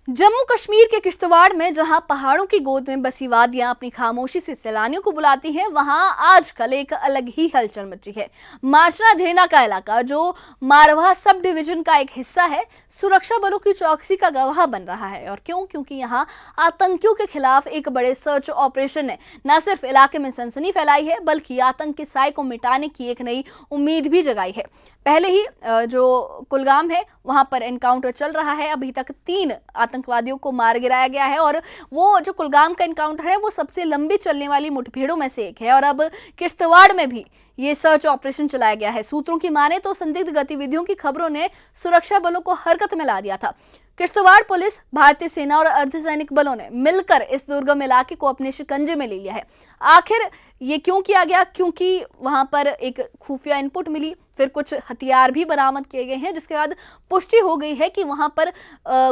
जम्मू कश्मीर के किश्तवाड़ में जहां पहाड़ों की गोद में बसी वादियां अपनी खामोशी से सैलानियों को बुलाती हैं, वहां आजकल एक अलग ही हलचल मची है। मार्शना धेना का इलाका, जो मारवाह सब डिवीजन का एक हिस्सा है, सुरक्षा बलों की चौकसी का गवाह बन रहा है। और क्यों? क्योंकि यहां आतंकियों के खिलाफ एक बड़े सर्च ऑपरेशन ने न सिर्फ इलाके में सनसनी फैलाई है, बल्कि आतंक के साए को मिटाने की एक नई उम्मीद भी जगाई है। पहले ही जो कुलगाम है वहां पर एनकाउंटर चल रहा है। अभी तक 3 आतंकवादियों को मार गिराया गया है और वो जो कुलगाम का एनकाउंटर है वो सबसे लंबी चलने वाली मुठभेड़ों में से एक है। और अब किश्तवाड़ में भी ये सर्च ऑपरेशन चलाया गया है। सूत्रों की माने तो संदिग्ध गतिविधियों की खबरों ने सुरक्षा बलों को हरकत में ला दिया था। किश्तवाड़ पुलिस, भारतीय सेना और अर्धसैनिक बलों ने मिलकर इस दुर्गम इलाके को अपने शिकंजे में ले लिया है। आखिर ये क्यों किया गया? क्योंकि वहां पर एक खुफिया इनपुट मिली, फिर कुछ हथियार भी बरामद किए गए हैं, जिसके बाद पुष्टि हो गई है कि वहां पर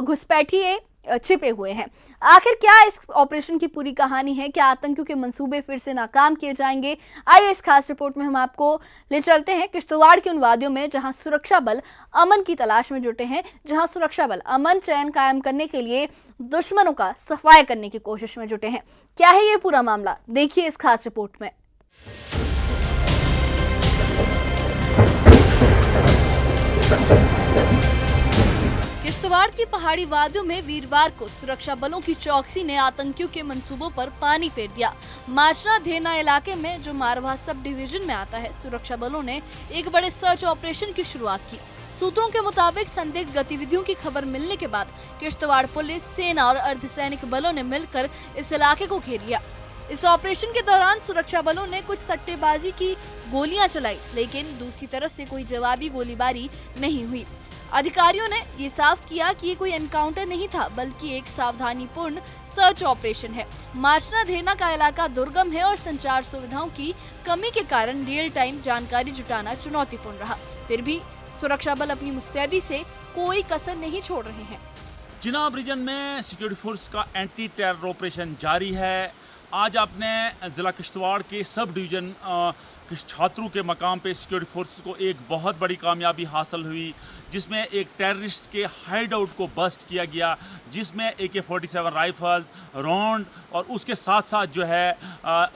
घुसपैठिए छिपे हुए हैं। आखिर क्या इस ऑपरेशन की पूरी कहानी है? क्या आतंकियों के मंसूबे फिर से नाकाम किए जाएंगे? आइए इस खास रिपोर्ट में हम आपको ले चलते हैं किश्तवाड़ की उन वादियों में जहां सुरक्षा बल अमन की तलाश में जुटे हैं, जहां सुरक्षा बल अमन चैन कायम करने के लिए दुश्मनों का सफाया करने की कोशिश में जुटे हैं। क्या है ये पूरा मामला? देखिए इस खास रिपोर्ट में। किश्तवाड़ की पहाड़ी वादियों में वीरवार को सुरक्षा बलों की चौकसी ने आतंकियों के मंसूबों पर पानी फेर दिया। मार्शना धेना इलाके में, जो मारवाह सब डिवीजन में आता है, सुरक्षा बलों ने एक बड़े सर्च ऑपरेशन की शुरुआत की। सूत्रों के मुताबिक संदिग्ध गतिविधियों की खबर मिलने के बाद किश्तवाड़ पुलिस, सेना और अर्धसैनिक बलों ने मिलकर इस इलाके को घेर लिया। इस ऑपरेशन के दौरान सुरक्षा बलों ने कुछ सट्टेबाजी की गोलियां चलाई, लेकिन दूसरी तरफ से कोई जवाबी गोलीबारी नहीं हुई। अधिकारियों ने ये साफ किया कि ये कोई एनकाउंटर नहीं था, बल्कि एक सावधानीपूर्ण सर्च ऑपरेशन है। मार्शना धेना का इलाका दुर्गम है और संचार सुविधाओं की कमी के कारण रियल टाइम जानकारी जुटाना चुनौतीपूर्ण रहा। फिर भी सुरक्षा बल अपनी मुस्तैदी से कोई कसर नहीं छोड़ रहे हैं। चिनाब रीजन में सिक्योरिटी फोर्स का एंटी टेरर ऑपरेशन जारी है। आज आपने जिला किश्तवाड़ के सब डिवीजन छात्रों के मकाम पे सिक्योरिटी फोर्सेस को एक बहुत बड़ी कामयाबी हासिल हुई, जिसमें एक टेररिस्ट के हाइड आउट को बस्ट किया गया, जिसमें AK-47 राइफल्स, राउंड और उसके साथ साथ जो है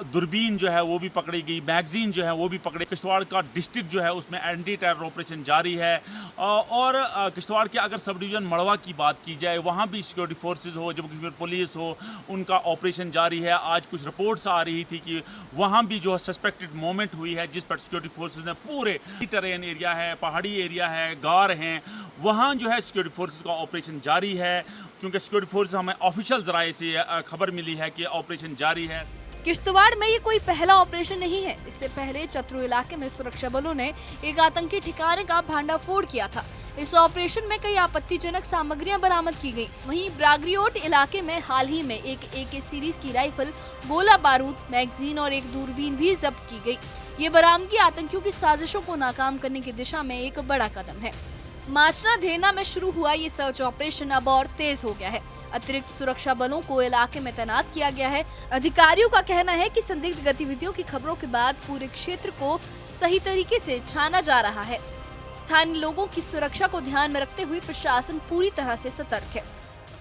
दूरबीन जो है वो भी पकड़ी गई, मैगजीन जो है वो भी पकड़ी। किश्तवाड़ का डिस्ट्रिक्ट जो है उसमें एंटी टेरर ऑपरेशन जारी है। और किश्तवाड़ के अगर सब डिवीजन मड़वा की बात की जाए, वहाँ भी सिक्योरिटी फोर्सेज हो, जम्मू कश्मीर पुलिस हो, उनका ऑपरेशन जारी है। आज कुछ रिपोर्ट्स आ रही थी कि वहाँ भी जो सस्पेक्टेड मोमेंट हुई है, जिस पर सिक्योरिटी फोर्सेज ने पूरे टेरेन एरिया है, पहाड़ी एरिया है, गार हैं, वहाँ जो है सिक्योरिटी फोर्सेज का ऑपरेशन जारी है। क्योंकि सिक्योरिटी फोर्सेज हमें ऑफिशियल जराये से खबर मिली है कि ऑपरेशन जारी है। किश्तवाड़ में ये कोई पहला ऑपरेशन नहीं है। इससे पहले चतरू इलाके में सुरक्षा बलों ने एक आतंकी ठिकाने का भांडाफोड़ किया था। इस ऑपरेशन में कई आपत्तिजनक सामग्रियां बरामद की गई। वहीं ब्रागरियोट इलाके में हाल ही में एक AK सीरीज की राइफल, गोला बारूद, मैगजीन और एक दूरबीन भी जब्त की गई। ये बरामदगी आतंकियों की साजिशों को नाकाम करने की दिशा में एक बड़ा कदम है। मार्शना धेना में शुरू हुआ ये सर्च ऑपरेशन अब और तेज हो गया है। अतिरिक्त सुरक्षा बलों को इलाके में तैनात किया गया है। अधिकारियों का कहना है कि संदिग्ध गतिविधियों की खबरों के बाद पूरे क्षेत्र को सही तरीके से छाना जा रहा है। स्थानीय लोगों की सुरक्षा को ध्यान में रखते हुए प्रशासन पूरी तरह से सतर्क है।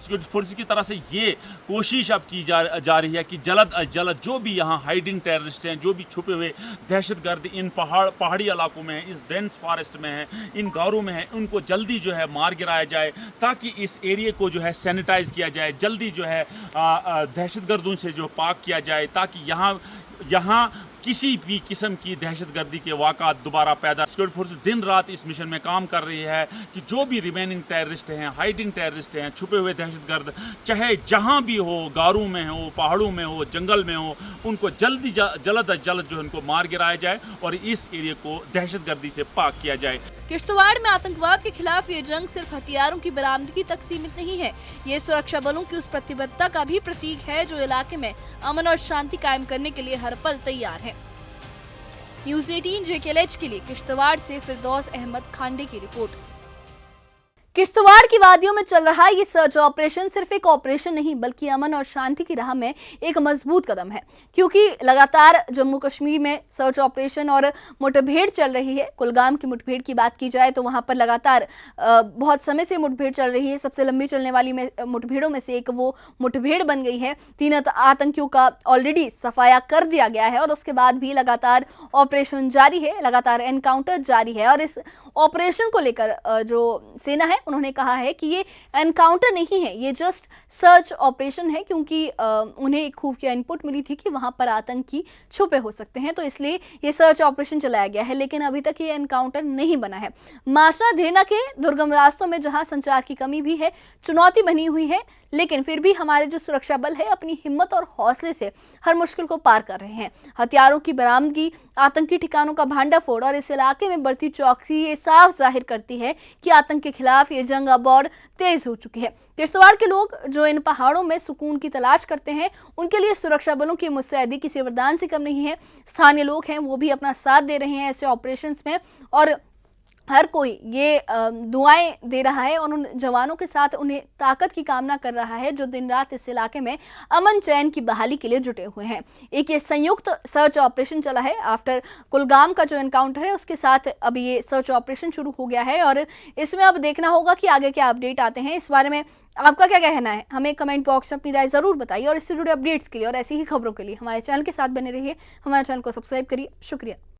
सिक्योरिटी फोर्सेस की तरफ से ये कोशिश अब की जा रही है कि जल्द अज जल्द जो भी यहाँ हाइडिंग टेररिस्ट हैं, जो भी छुपे हुए दहशतगर्द इन पहाड़ी इलाकों में हैं, इस डेंस फॉरेस्ट में हैं, इन गारों में हैं, उनको जल्दी जो है मार गिराया जाए, ताकि इस एरिया को जो है सैनिटाइज किया जाए, जल्दी जो है दहशतगर्दों से जो पाक किया जाए, ताकि यहाँ किसी भी किस्म की दहशतगर्दी के वाक़ात दोबारा पैदा। सिक्योरिटी फोर्सेस दिन रात इस मिशन में काम कर रही है कि जो भी रिमेनिंग टेररिस्ट हैं, हाइडिंग टेररिस्ट हैं, छुपे हुए दहशतगर्द, चाहे जहां भी हो, गारों में हो, पहाड़ों में हो, जंगल में हो, उनको जल्द अज जल्द जो इनको मार गिराया जाए और इस एरिया को दहशतगर्दी से पाक किया जाए। किश्तवाड़ में आतंकवाद के खिलाफ ये जंग सिर्फ हथियारों की बरामदगी तक सीमित नहीं है। ये सुरक्षा बलों की उस प्रतिबद्धता का भी प्रतीक है जो इलाके में अमन और शांति कायम करने के लिए हर पल तैयार है। News 18 JKLH के लिए किश्तवाड़ से फिरदौस अहमद खांडे की रिपोर्ट। किश्तवाड़ की वादियों में चल रहा ये सर्च ऑपरेशन सिर्फ एक ऑपरेशन नहीं बल्कि अमन और शांति की राह में एक मजबूत कदम है, क्योंकि लगातार जम्मू कश्मीर में सर्च ऑपरेशन और मुठभेड़ चल रही है। कुलगाम की मुठभेड़ की बात की जाए तो वहां पर लगातार बहुत समय से मुठभेड़ चल रही है। सबसे लंबी चलने वाली मुठभेड़ों में से एक वो मुठभेड़ बन गई है। 3 आतंकियों का ऑलरेडी सफाया कर दिया गया है और उसके बाद भी लगातार ऑपरेशन जारी है, लगातार एनकाउंटर जारी है। और इस ऑपरेशन को लेकर जो सेना है उन्होंने कहा है कि ये एनकाउंटर नहीं है, ये जस्ट सर्च ऑपरेशन है, क्योंकि उन्हें एक खुफिया इनपुट मिली थी कि वहां पर आतंकी छुपे हो सकते हैं, तो इसलिए ये सर्च ऑपरेशन चलाया गया है। लेकिन अभी तक ये एनकाउंटर नहीं बना है। माशरा धेना के दुर्गम रास्तों में जहां संचार की कमी भी है, चुनौती बनी हुई है, लेकिन फिर भी हमारे जो सुरक्षा बल है अपनी हिम्मत और हौसले से हर मुश्किल को पार कर रहे हैं। हथियारों की बरामदगी, आतंकी ठिकानों का भांडाफोड़ और इस इलाके में बढ़ती चौकसी ये साफ जाहिर करती है कि आतंक के खिलाफ ये जंग अब और तेज हो चुकी है। किश्तवाड़ के लोग जो इन पहाड़ों में सुकून की तलाश करते हैं, उनके लिए सुरक्षा बलों की मुस्तैदी किसी वरदान से कम नहीं है। स्थानीय लोग हैं वो भी अपना साथ दे रहे हैं ऐसे ऑपरेशंस में, और हर कोई ये दुआएं दे रहा है और उन जवानों के साथ उन्हें ताकत की कामना कर रहा है जो दिन रात इस इलाके में अमन चैन की बहाली के लिए जुटे हुए हैं। एक ये संयुक्त सर्च ऑपरेशन चला है आफ्टर कुलगाम का जो एनकाउंटर है, उसके साथ अब ये सर्च ऑपरेशन शुरू हो गया है और इसमें अब देखना होगा कि आगे क्या अपडेट आते हैं। इस बारे में आपका क्या कहना है, हमें कमेंट बॉक्स में अपनी राय जरूर बताइए और इससे जुड़े अपडेट्स के लिए और ऐसी ही खबरों के लिए हमारे चैनल के साथ बने रहिए। हमारे चैनल को सब्सक्राइब करिए। शुक्रिया।